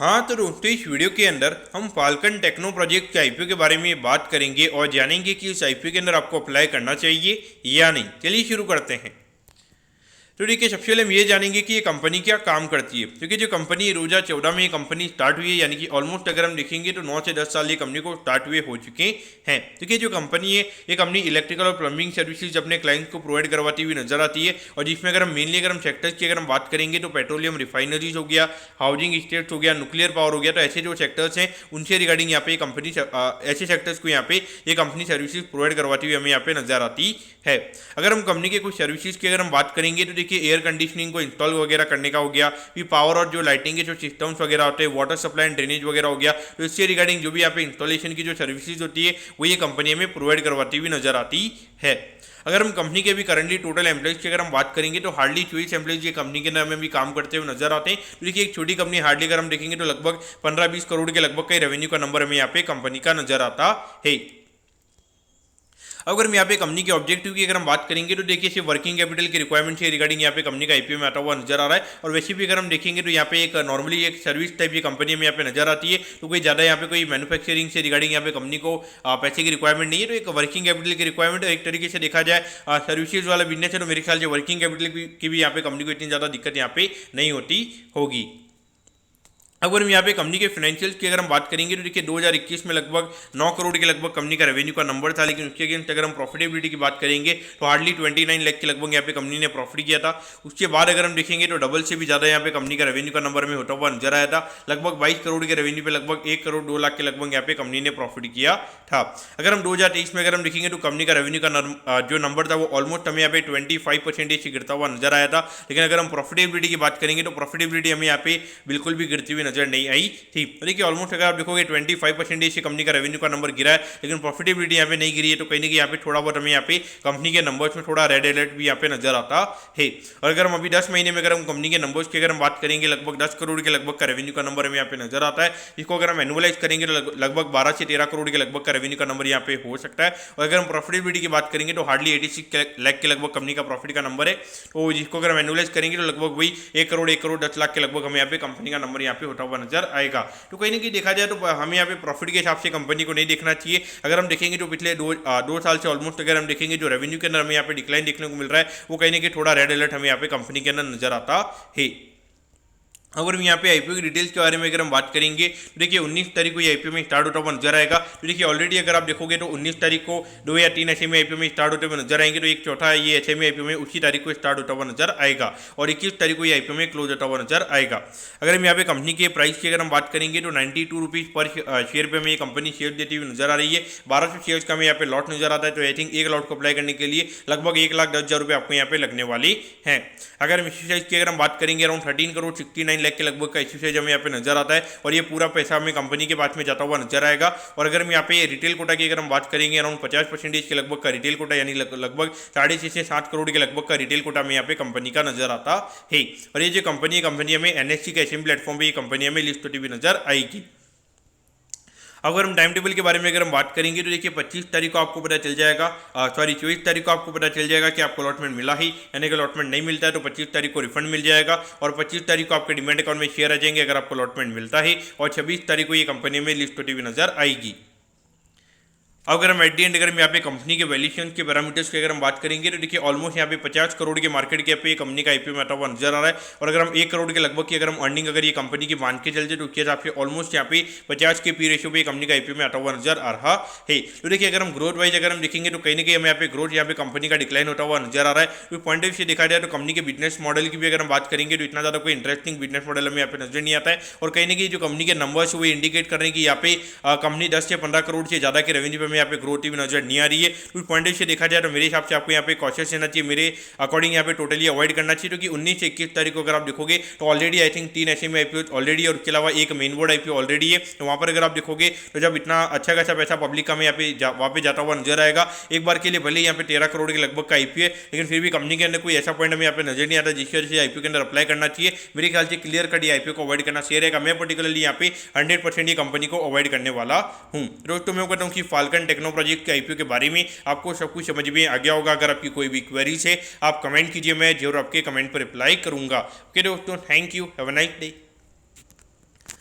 हाँ तो दोस्तों, इस वीडियो के अंदर हम फाल्कन टेक्नो प्रोजेक्ट के आईपीओ के बारे में बात करेंगे और जानेंगे कि इस आईपीओ के अंदर आपको अप्लाई करना चाहिए या नहीं। चलिए शुरू करते हैं। तो देखिए, सबसे पहले हम ये जानेंगे कि ये कंपनी क्या काम करती है। क्योंकि जो कंपनी 2014 में ये कंपनी स्टार्ट हुई है, यानी कि ऑलमोस्ट अगर हम देखेंगे तो 9 से 10 साल ये कंपनी को स्टार्ट हुए हो चुके हैं। देखिए, जो कंपनी है ये कंपनी इलेक्ट्रिकल और प्लम्बिंग सर्विसेज अपने क्लाइंट्स को प्रोवाइड करवाती हुई नजर आती है। और जिसमें अगर हम मेनली अगर हम सेक्टर्स की अगर हम बात करेंगे तो पेट्रोलियम रिफाइनरीज हो गया, हाउसिंग स्टेट्स हो गया, न्यूक्लियर पावर हो गया, तो ऐसे जो सेक्टर्स हैं उनसे रिगार्डिंग यहाँ पे कंपनी ऐसे सेक्टर्स को यहाँ पे ये कंपनी सर्विसेज प्रोवाइड करवाती हुई हमें यहाँ पे नजर आती है। अगर हम कंपनी के कुछ सर्विसेज की अगर हम बात करेंगे तो देखिए, एयर कंडीशनिंग को इंस्टॉल वगैरह करने का हो गया, फिर पावर और जो लाइटिंग के जो सिस्टम्स वगैरह होते हैं, वाटर सप्लाई एंड ड्रेनेज वगैरह हो गया, तो इससे रिगार्डिंग जो भी यहाँ पे इंस्टॉलेशन की जो सर्विसेज होती है वो ये कंपनी में प्रोवाइड करवाती हुई नजर आती है। अगर हम कंपनी के भी करंटली टोटल एम्प्लॉइज की अगर हम बात करेंगे तो हार्डली 24 एम्प्लॉइज ये कंपनी के अंदर में भी काम करते हुए नजर आते हैं। तो देखिए, एक छोटी कंपनी हार्डली अगर हम देखेंगे तो लगभग 15-20 करोड़ के लगभग का रेवेन्यू का नंबर हमें यहाँ पे कंपनी का नजर आता है। अगर हम यहाँ पे कंपनी के ऑब्जेक्टिव की अगर हम बात करेंगे तो देखिए, सिर्फ वर्किंग कैपिटल की रिक्वायरमेंट से रिगार्डिंग यहाँ पे कंपनी का आईपीओ में आता हुआ नजर आ रहा है। और वैसे भी अगर हम देखेंगे तो यहाँ पे एक नॉर्मली एक सर्विस टाइप की कंपनी में यहाँ पे नजर आती है। तो कोई ज़्यादा यहाँ पे कोई मैन्युफैक्चरिंग से रिगार्डिंग यहाँ पे कंपनी को पैसे की रिक्वायरमेंट नहीं है। तो एक वर्किंग कैपिटल की रिक्वायरमेंट है। एक तरीके से देखा जाए सर्विसेज वाला बिजनेस है, तो मेरे ख्याल से वर्किंग कैपिटल की भी यहाँ पे कंपनी को इतनी ज़्यादा दिक्कत यहाँ पे नहीं होती होगी। अगर हम यहाँ पे कंपनी के फाइनेंशियल्स की अगर हम बात करेंगे तो देखिए, 2021 में लगभग 9 करोड़ के लगभग कंपनी का रेवेन्यू का नंबर था। लेकिन उसके अगेंस्ट अगर हम प्रॉफिटेबिलिटी की बात करेंगे तो हार्डली 29 लाख के लगभग यहाँ पे कंपनी ने प्रॉफिट किया था। उसके बाद अगर हम देखेंगे तो डबल से भी ज़्यादा यहाँ पे कंपनी का रेवेन्यू का नंबर में होता हुआ नजर आया था। लगभग 22 करोड़ के रेवेन्यू पे लगभग 1 करोड़ 2 लाख के लगभग यहाँ पे कंपनी ने प्रॉफिट किया था। अगर हम 2023 में अगर हम देखेंगे तो कंपनी का रेवेन्यू का जो नंबर था वो ऑलमोस्ट हमें यहाँ पे 25% से गिरता हुआ नजर आया था। लेकिन अगर हम प्रॉफिटेबिलिटी की बात करेंगे तो प्रॉफिटेबिलिटी हमें यहाँ पे बिल्कुल भी गिरती हुई नजर नहीं आई ठीक। देखिए, ऑलमोस्ट अगर आप देखोगे 25% से कंपनी का रेवेन्यू का नंबर गिरा है, लेकिन प्रॉफिटेबिलिटी यहाँ पे नहीं गिरी है। तो कहीं ना कहीं यहाँ पे थोड़ा बहुत हमें यहाँ पे कंपनी के नंबर्स में थोड़ा रेड अलर्ट भी यहाँ पे नजर आता है। और अगर हम अभी 10 महीने में अगर हम कंपनी के नंबर्स की अगर हम बात करेंगे, लगभग 10 करोड़ के लगभग का रेवेन्यू का नंबर हमें यहाँ पे नजर आता है। इसको अगर हम एनुअलाइज करेंगे तो लगभग 12 से 13 करोड़ के लगभग का रेवेन्यू का नंबर यहाँ पे हो सकता है। और अगर हम प्रॉफिटेबिलिटी की बात करेंगे तो हार्डली 86 लाख के लगभग कंपनी का प्रॉफिट का नंबर है। तो जिसको अगर हम एनुअलाइज करेंगे तो लगभग वही 1 करोड़ 10 लाख के लगभग हमें यहाँ पे कंपनी का नंबर यहाँ पे होता हुआ नजर आएगा। तो कहीं ना कहीं देखा जाए तो हमें यहाँ पे प्रॉफिट के हिसाब से कंपनी को नहीं देखना चाहिए। अगर हम देखेंगे तो पिछले दो साल से ऑलमोस्ट अगर हम देखेंगे जो रेवेन्यू के अंदर हमें यहाँ पे डिक्लाइन देखने को मिल रहा है, वो कहीं ना कहीं थोड़ा रेड अलर्ट हमें यहाँ पे कंपनी के अंदर नजर आता है। अगर हम यहाँ पे आईपीओ की डिटेल्स के बारे में अगर हम बात करेंगे तो देखिए, 19 तारीख को ये आईपीओ में स्टार्ट होता हुआ नजर आएगा। तो देखिए, ऑलरेडी अगर आप देखोगे तो 19 तारीख को 2 या 3 एसएमई आईपीओ में स्टार्ट होते हुए नजर आएंगे। तो एक चौथा ये एसएमई आईपीओ में उसी तारीख को स्टार्ट होता हुआ नजर आएगा और 21 तारीख को ये आईपीओ में क्लोज होता हुआ नजर आएगा। अगर हम यहाँ पे कंपनी के प्राइस की अगर हम बात करेंगे तो 92 रुपीज़ पर शेयर पे हमें ये कंपनी शेयर देती हुई नजर आ रही है। 1200 शेयर्स का हमें यहाँ पे लॉट नजर आता है। तो आई थिंक एक लॉट को अप्लाई करने के लिए लगभग 1,10,000 रुपये आपको यहाँ पे लगने वाली हैं। अगर हम इश्यू साइज की अगर हम बात करेंगे, अराउंड 13 करोड़ 69 लाख के लगभग का इश्यू साइज हमें यहाँ पे नजर आता है। और ये पूरा पैसा हमें कंपनी के पास में जाता हुआ नजर आएगा। और अगर हम यहाँ पे रिटेल कोटा की अगर हम बात करेंगे, अराउंड 50% के लगभग का रिटेल कोटा, यानी लगभग 6.5 से 7 करोड़ के लगभग का रिटेल कोटा में यहाँ पे कंपनी का नजर आता है। और ये जो कंपनी हमें एनएससी के एसएम प्लेटफॉर्म पे ये कंपनी हमें लिस्ट होती हुई नजर आएगी। अगर हम टाइम टेबल के बारे में अगर हम बात करेंगे तो देखिए, 25 तारीख को आपको पता चल जाएगा, 24 तारीख को आपको पता चल जाएगा कि आपको अलॉटमेंट मिला ही, यानी कि अलॉटमेंट नहीं मिलता है तो 25 तारीख को रिफंड मिल जाएगा। और 25 तारीख को आपके डिमेट अकाउंट में शेयर आ जाएंगे अगर आपको अलॉटमेंट मिलता है। और 26 तारीख को ये कंपनी में लिस्ट होती हुई नजर आएगी। अगर हम एट दी एंड अगर हम यहाँ पे कंपनी के वैल्यूएशन के पैरामीटर्स की अगर हम बात करेंगे तो देखिए, ऑलमोस्ट यहाँ पे 50 करोड़ के मार्केट कैप पे कंपनी का आईपीओ में आता हुआ नजर आ रहा है। और अगर हम 1 करोड़ के लगभग की अगर हम अर्निंग अगर ये कंपनी की मान के चलते तो उसके हिसाब से ऑलमोस्ट यहाँ पे 50 के पी रेशियो पे कंपनी का आईपीओ में आता हुआ नजर आ रहा है। तो देखिए, अगर हम ग्रोथ वाइज अगर हम देखेंगे तो कहीं ना कहीं हमें यहाँ पे ग्रोथ यहाँ पे कंपनी का डिक्लाइन होता हुआ नजर आ रहा है। तो पॉइंट ऑफ व्यू से देखा जाए तो कंपनी के बिजनेस मॉडल की भी अगर हम बात करेंगे तो इतना ज़्यादा कोई इंटरेस्टिंग बिजनेस मॉडल हमें यहाँ पे नजर नहीं आता है। और कहीं ना कहीं जो कंपनी के नंबर्स वो इंडिकेट कर रहे हैं कि यहाँ पे कंपनी 10 से 15 करोड़ से ज़्यादा के रेवेन्यू में यहाँ पे ग्रोथ भी नजर नहीं आ रही है। तो पॉइंट से देखा जाए तो मेरे हिसाब से आपको यहाँ पे कॉशियस रहना चाहिए, मेरे अकॉर्डिंग यहाँ पे टोटली अवॉइड करना चाहिए। क्योंकि 19 से 21 तारीख को अगर आप देखोगे तो already I think 3 SME IPO already और उसके अलावा एक मेन बोर्ड आईपीओ ऑलरेडी है। तो वहाँ पर अगर आप देखोगे तो जब इतना अच्छा खासा पैसा पब्लिक का में यहाँ पे वहाँ पे जाता हुआ नजर आएगा, एक बार के लिए भले यहाँ पे 13 करोड़ के लगभग का आईपीओ है, लेकिन फिर भी कंपनी के अंदर कोई ऐसा पॉइंट हमें यहाँ पे नजर नहीं आता जिसकी वजह से आईपीओ के अंदर अप्लाई करना चाहिए। मेरे ख्याल से क्लियर कट ये आईपीओ को अवॉइड करना सही रहेगा। मैं पर्टिकुलरली यहाँ पे 100% ये कंपनी को अवॉइड करने वाला हूँ। दोस्तों, मैं कहता हूँ कि फाल्कन टेक्नो प्रोजेक्ट के आईपीओ के बारे में आपको सब कुछ समझ में आ गया होगा। अगर आपकी कोई भी क्वेरीज है आप कमेंट कीजिए, मैं जरूर आपके कमेंट पर रिप्लाई करूंगा। ओके दोस्तों, thank you, have a nice day.